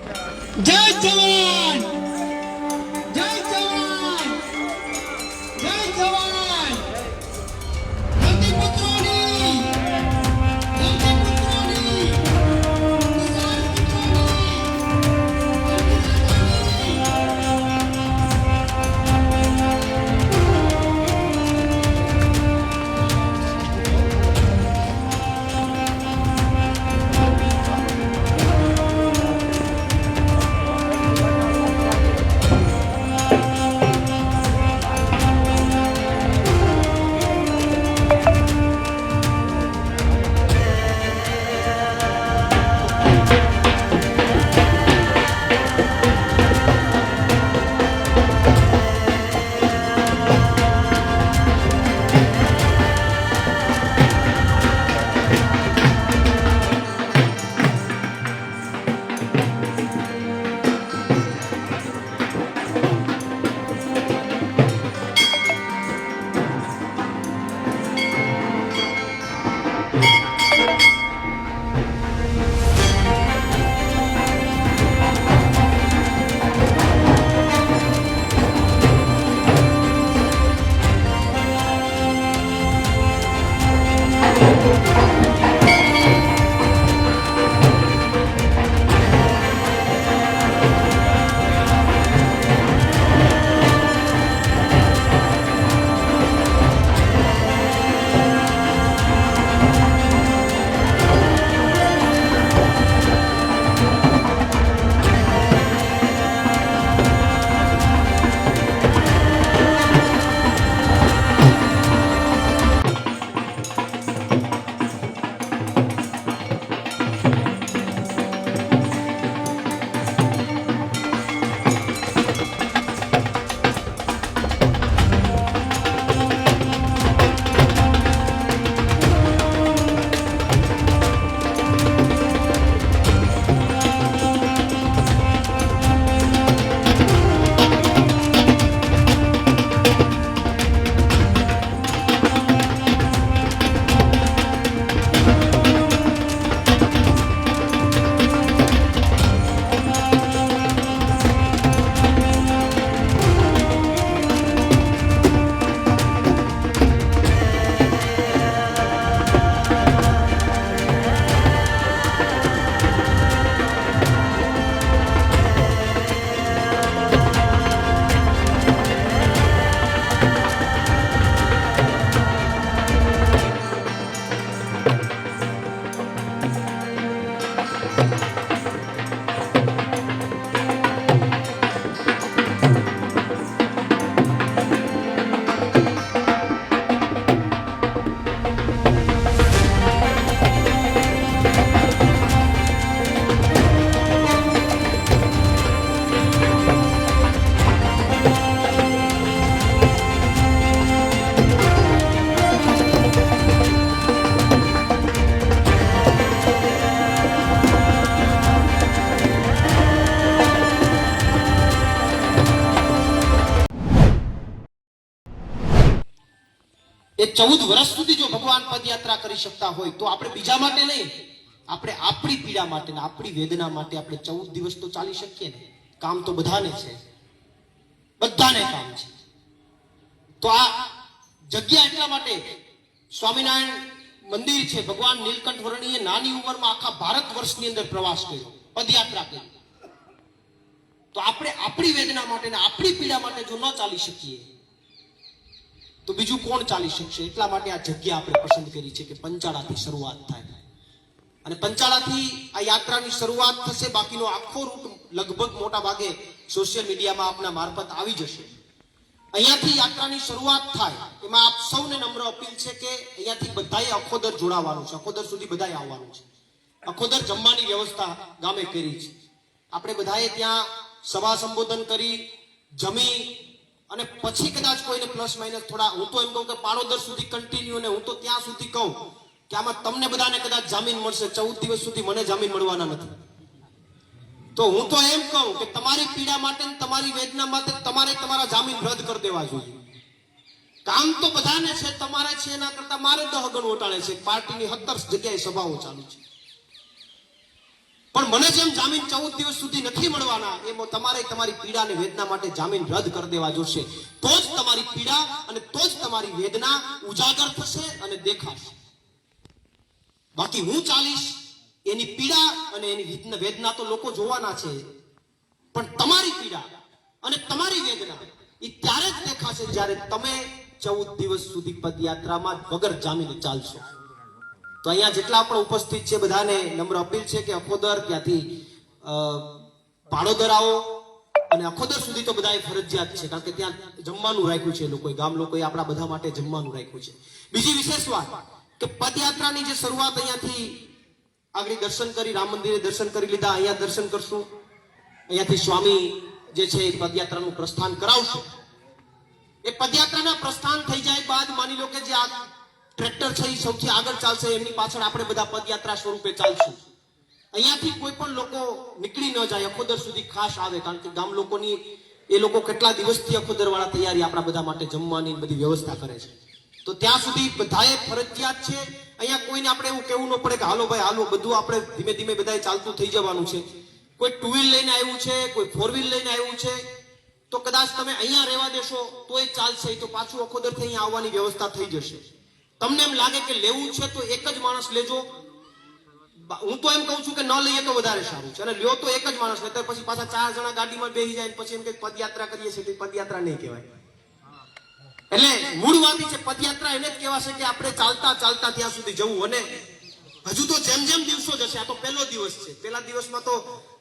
જય જવાન, જય જવાન, જય જવાન. ધરતીપુત્રોની, ધરતીપુત્રોની, કિસાન એ 14 વર્ષ સુધી જો ભગવાન પદયાત્રા કરી શકતા હોય તો આપણે બીજા માટે નહીં, આપણે આપણી પીડા માટે ને આપણી વેદના માટે આપણે 14 દિવસ તો ચાલી શકીએ ને. કામ તો બધાને છે, બધાને કામ છે. તો આ જગ્યા એટલા માટે સ્વામિનારાયણ મંદિર છે. ભગવાન નીલકંઠ વર્ણીએ નાની ઉંમરમાં આખા ભારત વર્ષની અંદર પ્રવાસ કર્યો, પદયાત્રા કરી. તો આપણે આપણી વેદના માટે ને આપણી પીડા માટે જો ન ચાલી શકીએ તો બીજું કોણ ચાલી શકશે? એટલા માટે આ જગ્યા આપણે પસંદ કરી છે કે પંચાળાથી શરૂઆત થાય અને પંચાળાથી આ યાત્રાની શરૂઆત થશે. બાકીનો આખો રૂટ લગભગ મોટા ભાગે સોશિયલ મીડિયામાં આપના મારફત આવી જશે. અહીંયાથી યાત્રાની શરૂઆત થાય એમાં આપ સૌને નમ્ર અપીલ છે કે અહીંયાથી બધાએ અખોદર જોડાવાનું છે, અખોદર સુધી બધાએ આવવાનું છે. અખોદર જમવાની વ્યવસ્થા ગામે કરી છે. આપણે બધાએ ત્યાં સભા સંબોધન કરી જમી અને પછી કદાચ કોઈને પ્લસ માઇનસ થોડા, હું તો એમ કહું કે પાણોદર સુધી કન્ટિન્યુ, અને હું તો ત્યાં સુધી કહું કે આમાં તમને બધાને કદાચ જામીન મળશે. 14 દિવસ સુધી મને જામીન મળવાના નથી. તો હું તો એમ કહું કે તમારી પીડા માટે તમારી વેદના માટે તમારે તમારા જામીન રદ કરી દેવા જોઈએ. કામ તો બધાને છે, તમારે છે, એના કરતા મારે 10 ગણું ઓટાળે છે. પાર્ટીની 17 જગ્યાએ સભાઓ ચાલુ છે. પણ મને જેમ જામીન 14 દિવસ સુધી નથી મળવાના એમ તમારે તમારી પીડા અને વેદના માટે જામીન રદ કરી દેવા જોશે. તો જ તમારી પીડા અને તો જ તમારી વેદના ઉજાગર થશે અને દેખાશે. બાકી હું ચાલીશ, એની પીડા અને એની વેદના તો લોકો જોવાના છે, પણ તમારી પીડા અને તમારી વેદના એ ત્યારે જ દેખાશે જ્યારે તમે 14 દિવસ સુધી પદયાત્રામાં વગર જામીને ચાલશો. તો અહીંયા જેટલા પણ ઉપસ્થિત છે બધાને નમ્ર અપીલ છે કે અખોદર ત્યાંથી પાડોદર આવો, અને અખોદર સુધી તો બધા ફરજિયાત છે, કારણ કે ત્યાં જમવાનું રાખ્યું છે લોકોએ, ગામ લોકોએ આપણા બધા માટે જમવાનું રાખ્યું છે. બીજી વિશેષ વાત કે પદયાત્રાની જે શરૂઆત અહીંયાથી આગળ દર્શન કરી, રામ મંદિરે દર્શન કરી લીધા, અહીંયા દર્શન કરશું, અહીંયાથી સ્વામી જે છે એ પદયાત્રાનું પ્રસ્થાન કરાવશે. એ પદયાત્રાના પ્રસ્થાન થઈ જાય બાદ માની લો કે જે આ ટ્રેક્ટર છે એ સૌથી આગળ ચાલશે, એમની પાછળ આપણે બધા પદયાત્રા સ્વરૂપે ચાલશું. અહીંયાથી કોઈ પણ લોકો નીકળી ન જાય, અખોદર સુધી ખાસ આવે, કારણ કે ગામ લોકોની એ લોકો કેટલા દિવસથી અખોદર વાળા તૈયારી આપણા બધા માટે જમવાની બધી વ્યવસ્થા કરે છે. તો ત્યાં સુધી બધાએ ફરજિયાત છે. અહીંયા કોઈને આપણે એવું કહેવું ન પડે કે હાલો ભાઈ હાલો, બધું આપણે ધીમે ધીમે બધાએ ચાલતું થઈ જવાનું છે. કોઈ ટુ વ્હીલ લઈને આવ્યું છે, કોઈ ફોર વ્હીલ લઈને આવ્યું છે, તો કદાચ તમે અહીંયા રહેવા દેશો તો એ ચાલશે, તો પાછું અખોદરથી અહીંયા આવવાની વ્યવસ્થા થઈ જશે. તમને એમ લાગે કે લેવું છે તો એક જ માણસ લેજો. હું તો એમ કહું છું કે ન લઈએ તો વધારે સારું છે, અને લ્યો તો એક જ માણસ, નહીતર પછી પાછા 4 જણા ગાડીમાં બેસી જાય પછી એમ કે પદયાત્રા કરીએ છીએ, તો પદયાત્રા નહીં કહેવાય. એટલે મૂળ વાત છે, પદયાત્રા એને જ કહેવાશે કે આપણે ચાલતા ચાલતા ત્યાં સુધી જવું. અને હજુ તો જેમ જેમ દિવસો જશે, આ તો પહેલો દિવસ છે, પહેલા દિવસમાં તો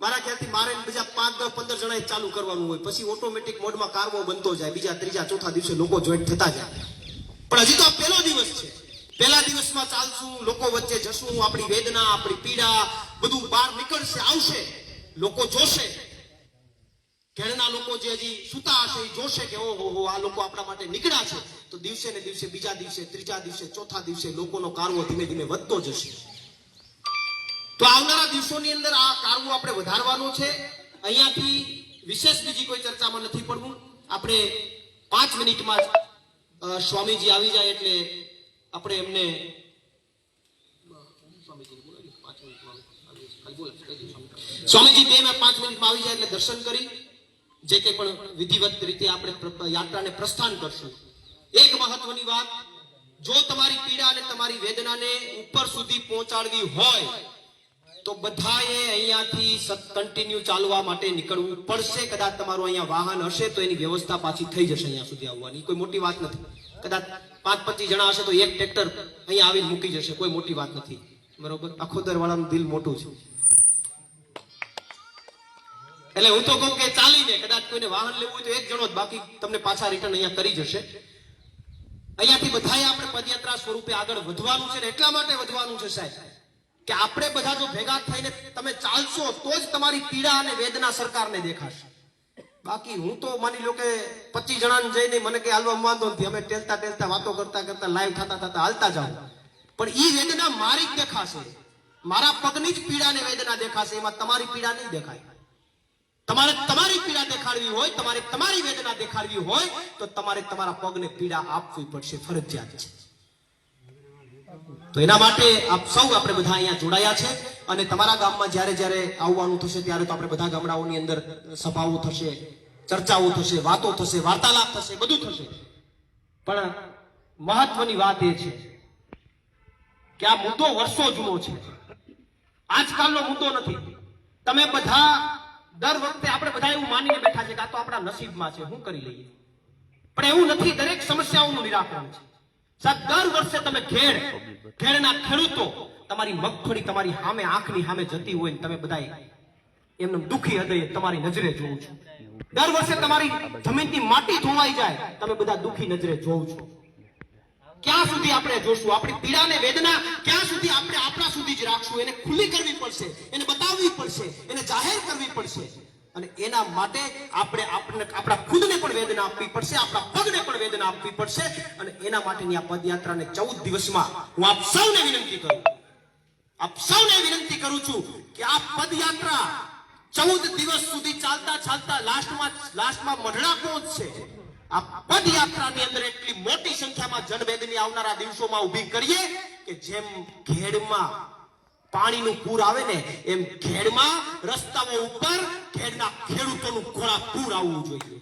મારા ખ્યાલથી મારે બીજા 5, 10, 15 જણાએ ચાલુ કરવાનું હોય, પછી ઓટોમેટિક મોડમાં કારવો બનતો જાય, બીજા 3જા 4થા દિવસે લોકો જોઈન્ટ થતા જાય. પણ હજી તો આ પહેલો દિવસ છે. પહેલા દિવસમાં ચાલશું, લોકો વચ્ચે જશું, આપણી વેદના, આપણી પીડા બધું બહાર નીકળશે, આવશે, લોકો જોશે. ઘરના લોકો જે હજી સુતા હશે એ જોશે કે ઓહો આ લોકો આપણા માટે નીકળ્યા છે. તો દિવસે ને દિવસે, બીજા દિવસે, 3જા દિવસે, 4થા દિવસે લોકોનો કારવો ધીમે ધીમે વધતો જશે. તો આવનારા દિવસોની અંદર આ કારવો આપણે વધારવાનો છે. અહીંયાથી વિશેષ બીજી કોઈ ચર્ચામાં નથી પડવું. આપણે 5 મિનિટમાં સ્વામીજી આવી જાય એટલે આપણે એમને સ્વામીજી 5 મિનિટમાં આવી જાય એટલે દર્શન કરી જે કંઈ પણ વિધિવત રીતે આપણે યાત્રાને પ્રસ્થાન કરશું. એક મહત્વની વાત, જો તમારી પીડા અને તમારી વેદનાને ઉપર સુધી પહોંચાડવી હોય તો બધાએ અહીંયાથી કન્ટિન્યુ ચાલવા માટે નીકળવું પડશે. કદાચ તમારું અહીંયા વાહન હશે તો એની વ્યવસ્થા પાછી થઈ જશે અહીંયા સુધી આવવાની, કોઈ મોટી વાત નથી. કદાચ 5-25 જણા હશે તો એક ટ્રેક્ટર અહીંયા આવીને મૂકી જશે, કોઈ મોટી વાત નથી. બરોબર, અખોદર વાળાનું દિલ મોટું છે. એટલે હું તો કહું કે ચાલીને, કદાચ કોઈને વાહન લેવું હોય તો એક જણો જ, બાકી તમને પાછા રિટર્ન અહીંયા કરી જશે. અહીંયાથી બધાએ આપણે પદયાત્રા સ્વરૂપે આગળ વધવાનું છે, ને એટલા માટે વધવાનું છે સાહેબ કે આપણે બધા જો ભેગા થઈને તમે ચાલશો તો જ તમારી પીડા અને વેદના સરકારને દેખાશે. બાકી હું તો માની લો કે 25 જણાને જઈને મને કઈ હાલવા વાંધો નથી, અમે ટેલતા વાતો કરતા લાઈવ થતા હાલતા જાવ, પણ ઈ વેદના મારી જ દેખાશે, મારા પગની જ પીડા અને વેદના દેખાશે, એમાં તમારી પીડા નહીં દેખાય. તમારે તમારી પીડા દેખાડવી હોય, તમારે તમારી વેદના દેખાડવી હોય તો તમારે તમારા પગને પીડા આપવી પડશે, ફરજિયાત છે. તો એના માટે આપ સૌ આપણે બધા અહીંયા જોડાયા છે. અને તમારા ગામમાં જ્યારે જ્યારે આવવાનું થશે ત્યારે તો આપણે બધા ગામડાઓની અંદર સભાઓ થશે, ચર્ચાઓ થશે, વાતો થશે, વાર્તાલાપ થશે, બધું થશે. પણ મહત્વની વાત એ છે કે આ મુદ્દો વર્ષો જૂનો છે, આજકાલનો મુદ્દો નથી. તમે બધા દર વખતે આપણે બધા એવું માનીને બેઠા છે કે આ તો આપણા નસીબમાં છે, શું કરી લઈએ, પણ એવું નથી. દરેક સમસ્યાઓનું નિરાકરણ છે. દર વર્ષે તમે ખેડના ખેડૂતો, તમારી મગફળી તમારી સામે, આંખની સામે જતી હોય ને તમે બધા એમને દુખી હૃદય તમારી નજરે જોઉં છું. દર વર્ષે તમારી જમીનની માટી ધોવાઈ જાય, તમે બધા દુખી નજરે જોઉં છો. ક્યાં સુધી આપણે જોશું? આપણી પીડા ને વેદના ક્યાં સુધી આપણે આપણા સુધી જ રાખશું? એને ખુલ્લી કરવી પડશે, એને બતાવવી પડશે, એને જાહેર કરવી પડશે. અને એના માટે આપણે આપણા ખુદને પણ વેદના આપવી પડશે, આપણા પગને પણ વેદના આપવી પડશે. અને એના માટેની આ પદયાત્રાને 14 દિવસમાં હું આપ સૌને વિનંતી કરું છું કે આ પદયાત્રા 14 દિવસ સુધી ચાલતા લાસ્ટમાં મઢડા પહોંચશે. આ પદયાત્રાની અંદર એટલી મોટી સંખ્યામાં જનમેદની આવનારા દિવસોમાં ઊભી કરીએ કે જેમ ખેડમાં પાણીનું પૂર આવે ને એમ ઘેડમાં રસ્તાઓ ઉપર ઘેડના ખેડૂતોનું ઘોડા પૂર આવવું જોઈએ.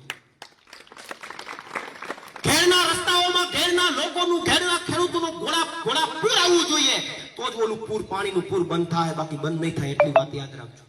ઘેડના રસ્તાઓમાં ઘેડના લોકોનું ઘેડના ખેડૂતોનું ઘોડા પૂર આવવું જોઈએ. તો જ ઓલું પૂર પાણીનું પૂર બંધ થાય, બાકી બંધ નહીં થાય. એટલી વાત યાદ રાખજો.